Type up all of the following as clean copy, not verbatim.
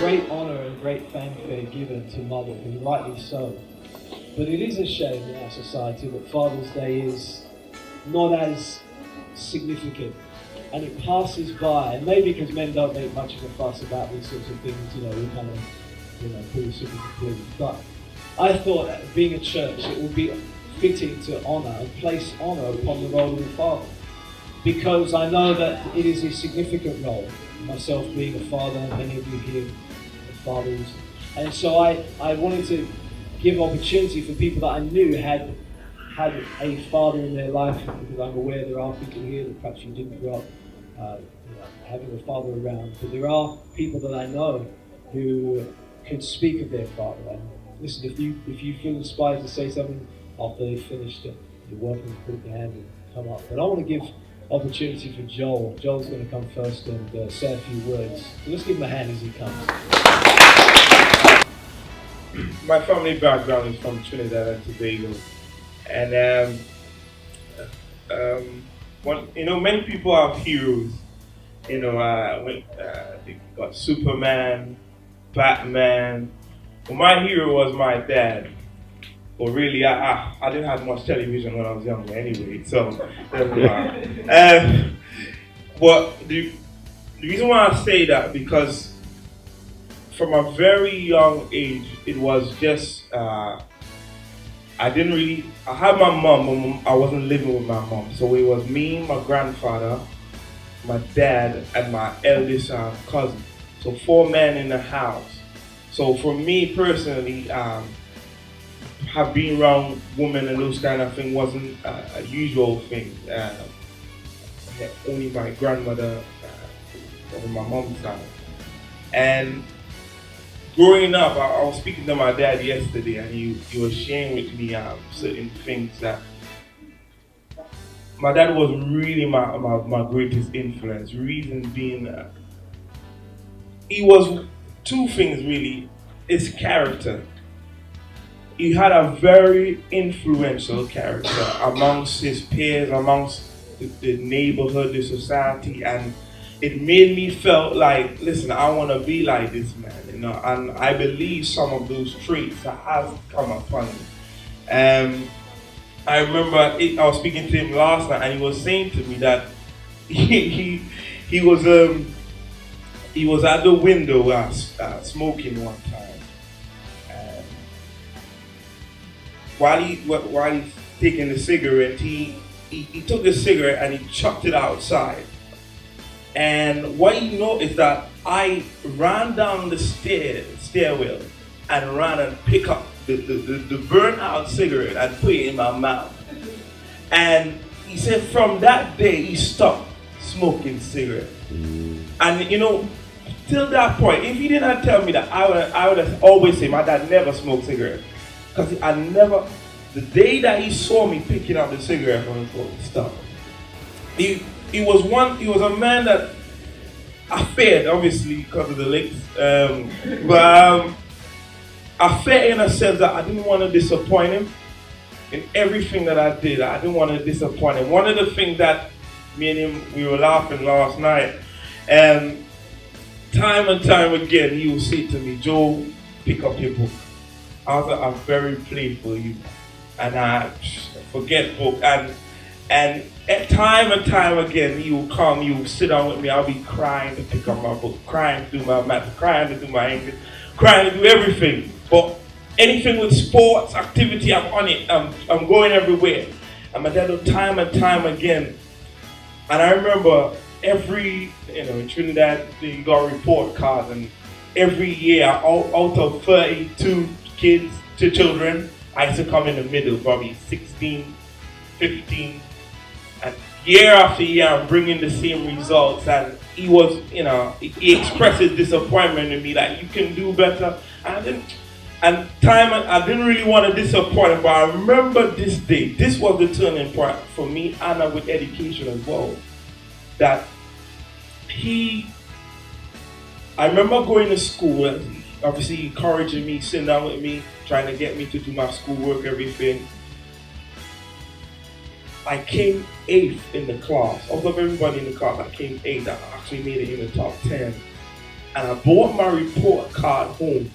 great honour and great fanfare given to mothers, and rightly so. But it is a shame in our society that Father's Day is not as significant, and it passes by. And maybe because men don't make much of a fuss about these sorts of things, we kind of, pretty simple to please. But I thought, being a church, it would be fitting to honour and place honour upon the role of the father, because I know that it is a significant role. Myself being a father, many of you here are fathers, and so I wanted to give opportunity for people that I knew had a father in their life, because I'm aware there are people here that perhaps you didn't grow up having a father around, but there are people that I know who can speak of their father. And listen, if you feel inspired to say something after they've finished, you're welcome to put up your hand and come up. But I want to give opportunity for Joel. Joel's going to come first and say a few words. So let's give him a hand as he comes. My family background is from Trinidad and Tobago, and many people have heroes. They got Superman, Batman. Well, my hero was my dad. Well, really, I didn't have much television when I was younger anyway, so that's why. But the reason why I say that, because from a very young age, it was just, I had my mom, but I wasn't living with my mom. So it was me, my grandfather, my dad, and my eldest cousin. So 4 men in the house. So for me personally, have been around women and those kind of things wasn't a usual thing. Only my grandmother on my mom's side. And growing up, I was speaking to my dad yesterday, and he was sharing with me certain things that my dad was really my greatest influence. Reason being, he was 2 things really. His character. He had a very influential character amongst his peers, amongst the neighborhood, the society, and it made me felt like, listen, I want to be like this man, and I believe some of those traits that have come upon me. I remember I was speaking to him last night, and he was saying to me that he was at the window smoking one time. While he's taking the cigarette, he took the cigarette and he chucked it outside. And what he noticed that I ran down the stairwell and ran and picked up the burnt out cigarette and put it in my mouth. And he said from that day he stopped smoking cigarettes. And till that point, if he didn't tell me that, I would have always say my dad never smoked cigarettes. Because the day that he saw me picking up the cigarette from the floor, he stopped. He was a man that I feared, obviously, because of the legs. But I feared in a sense that I didn't want to disappoint him. In everything that I did, I didn't want to disappoint him. One of the things that me and him, we were laughing last night, and time and time again, he would say to me, Joe, pick up your book. I'm very playful, and I forget book, and at time and time again, he will come, he will sit down with me, I'll be crying to pick up my book, crying to do my math, crying to do my English, crying to do everything. But anything with sports, activity, I'm on it, I'm going everywhere. And my dad would time and time again, and I remember in Trinidad, you got report cards, and every year, out of 32 children, I used to come in the middle, probably 16, 15, and year after year I'm bringing the same results, and he was, he expressed his disappointment in me, like, you can do better, I didn't really want to disappoint him, but I remember this day, this was the turning point for me and with education as well, that I remember going to school, obviously encouraging me, sitting down with me, trying to get me to do my schoolwork, everything. I came 8th in the class. Out of everybody in the class, I came 8th. I actually made it in the top 10. and I brought my report card home.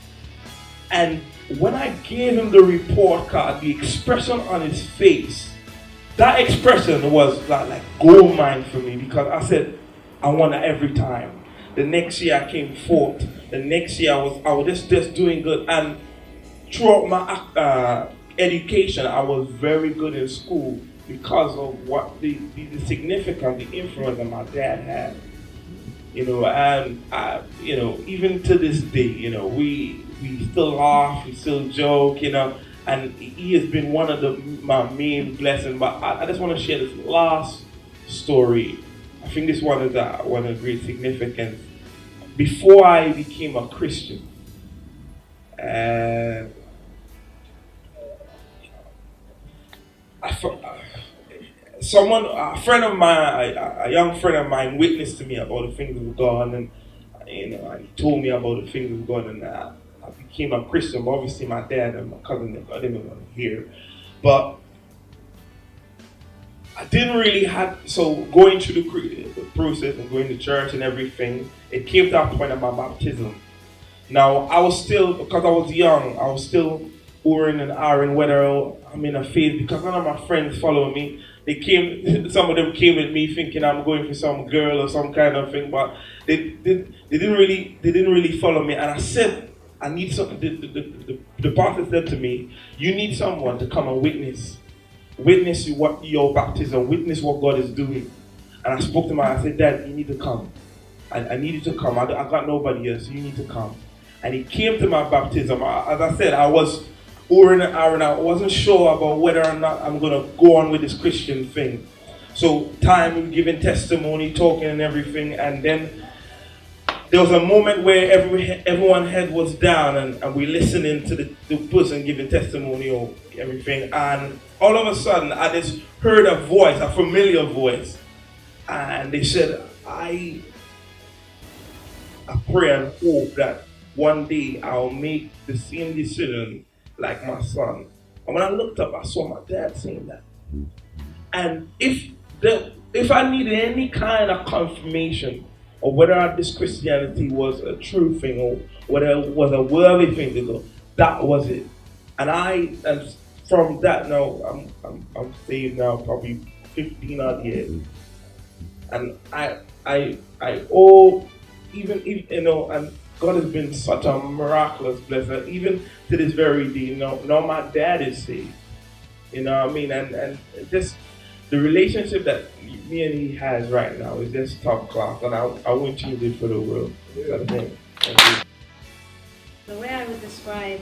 And when I gave him the report card, the expression on his face, that expression was like gold mine for me, because I said, I won every time. The next year I came fourth. The next year I was just doing good. And throughout my education, I was very good in school because of what the significance, the influence that my dad had. And even to this day, we still laugh, we still joke, and he has been one of my main blessings. But I just want to share this last story. I think this one is one of great significance. Before I became a Christian, a friend of mine, a young friend of mine, witnessed to me about the things of God, and he told me about the things of God, and I became a Christian. But obviously, my dad and my cousin, I didn't want to hear. But I didn't really have, so going through the process and going to church and everything, it came to that point of my baptism. Now, I was still, because I was young, I was still oohing and ahhing whether I'm in a faith, because none of my friends followed me. Some of them came with me thinking I'm going for some girl or some kind of thing, but they didn't really follow me. And I said, I need something. The pastor said to me, you need someone to come and witness what your baptism, witness what God is doing. And I spoke to him and I said, Dad, you need to come. I need you to come. I got nobody else, so you need to come. And he came to my baptism. As I said, I was oohing and ahhing. I wasn't sure about whether or not I'm going to go on with this Christian thing. So time, giving testimony, talking and everything. And then there was a moment where everyone's head was down, and we listening to the person giving testimony or everything. And all of a sudden, I just heard a voice, a familiar voice. And they said, I pray and hope that one day I'll make the same decision like my son. And when I looked up, I saw my dad saying that. And if I needed any kind of confirmation of whether this Christianity was a true thing or whether it was a worthy thing to go, that was it. And from that now, I'm saved now probably 15 odd years. And I owe, even and God has been such a miraculous blessing. Even to this very day, now my dad is saved. You know what I mean? And just the relationship that me and he has right now is just top class, and I wouldn't change it for the world. Thank you. The way I would describe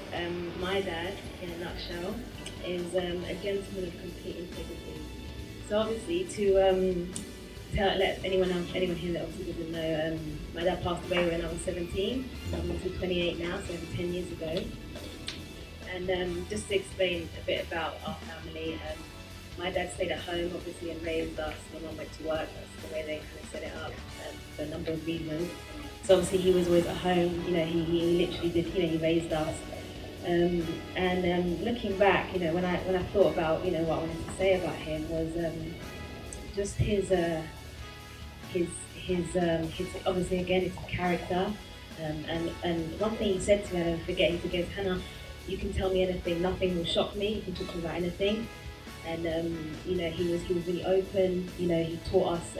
my dad in a nutshell is a gentleman of complete integrity. So obviously to let anyone here that obviously doesn't know, my dad passed away when I was 17. I'm also 28 now, so over 10 years ago. And just to explain a bit about our family, my dad stayed at home, obviously, and raised us. My mum went to work. That's the way they kind of set it up for a number of reasons. So obviously he was always at home. He literally did. He raised us. And looking back, when I thought about what I wanted to say about him was just his obviously again his character. And one thing he said to me, I never forget. He goes, Hannah, you can tell me anything. Nothing will shock me. You can talk to me about anything. And he was really open. He taught us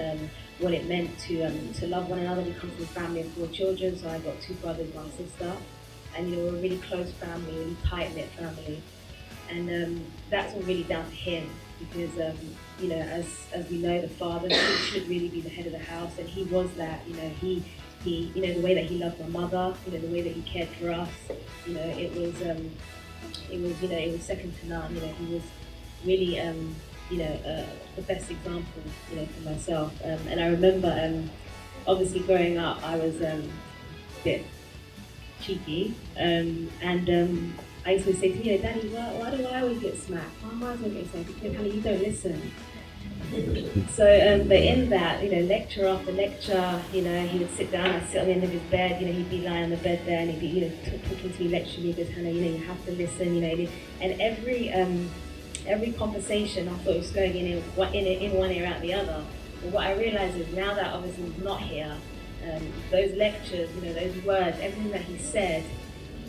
what it meant to love one another. We come from a family of 4 children, so I've got 2 brothers, 1 sister, and we're a really close family, really tight knit family. And that's all really down to him, because as we know, the father should really be the head of the house, and he was that. He the way that he loved my mother, the way that he cared for us, it was second to none. He was really, the best example, for myself. And I remember, obviously growing up, I was a bit cheeky, and I used to say to him, Daddy, why do I always get smacked? Why am I always getting smacked? Because honey, you don't listen. So, but in that, lecture after lecture, he would sit down, I'd sit on the end of his bed, he'd be lying on the bed there, and he'd be, talking to me, lecturing me, he goes, Hannah, you have to listen, and every conversation I thought it was going in one ear out the other. But what I realised is now that obviously he's not here, those lectures, those words, everything that he said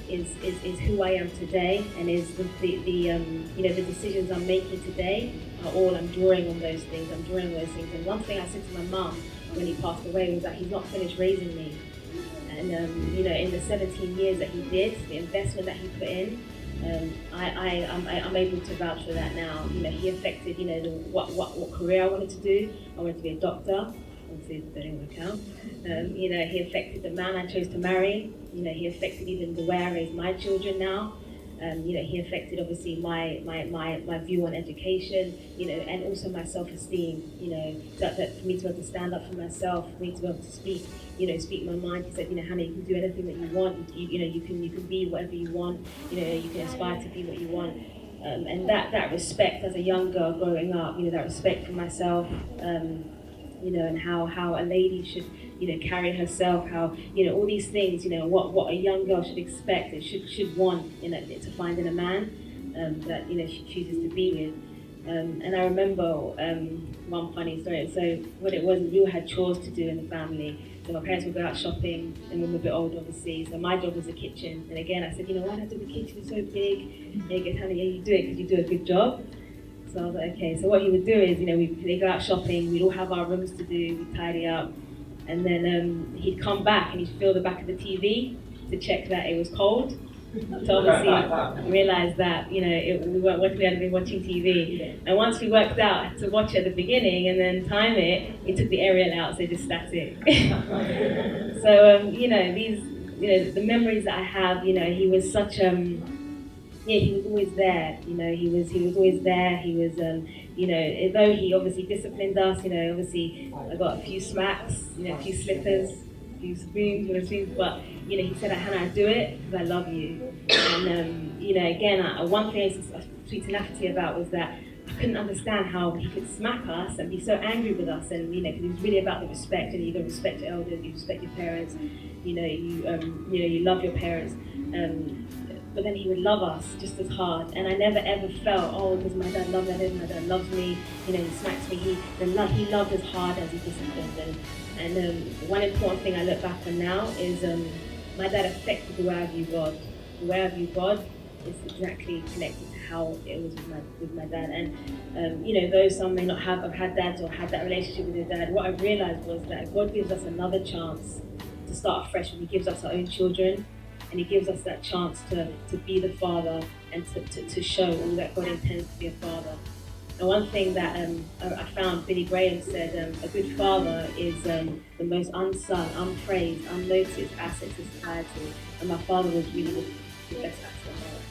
is who I am today, and is the decisions I'm making today are all, I'm drawing on those things. And one thing I said to my mum when he passed away was that he's not finished raising me. And in the 17 years that he did, the investment that he put in, I'm able to vouch for that now. He affected, what career I wanted to do. I wanted to be a doctor. Obviously, that didn't work out. He affected the man I chose to marry. He affected even the way I raise my children now. He affected obviously my view on education, and also my self-esteem. That for me to be able to stand up for myself, for me to be able to speak my mind. He said, Hannah, you can do anything that you want. You can be whatever you want. You can aspire to be what you want. And that respect as a young girl growing up, that respect for myself, and how a lady should, carry herself, how, all these things, what a young girl should expect and should want, to find in a man that, she chooses to be with. And I remember one funny story. So what it was, we all had chores to do in the family. So my parents would go out shopping, and we were a bit older, obviously. So my job was the kitchen. And again, I said, why do I do the kitchen? It's so big. And he goes, Hannah, yeah, you do it because you do a good job. So I was like, okay. So what he would do is, they go out shopping, we'd all have our rooms to do, we'd tidy up. And then he'd come back and he'd fill the back of the TV to check that it was cold. So obviously realised that, we hadn't been watching TV. And once we worked out to watch at the beginning and then time it, he took the aerial out, so just static. So, these, the memories that I have, he was such he was always there. He was always there. He was, though he obviously disciplined us. Obviously I got a few smacks, a few slippers, a few spoons, but he said, Hannah, I do it because I love you. And again, one thing I used to speak to Lafferty about was that I couldn't understand how he could smack us and be so angry with us, and because it was really about the respect. You got to respect your elders, you respect your parents. You love your parents. But then he would love us just as hard, and I never ever felt, because my dad loves me, my dad loves me, he smacks me. He loved as hard as he disciplined. And one important thing I look back on now is my dad affected the way I view God. The way I view God is exactly connected to how it was with my dad. And though some may not have had dads or had that relationship with their dad, what I realized was that God gives us another chance to start afresh when He gives us our own children. And He gives us that chance to be the father and to show all that God intends to be a father. And one thing that I found Billy Graham said, a good father is the most unsung, unpraised, unnoticed asset to society. And my father was really the best asset of my life.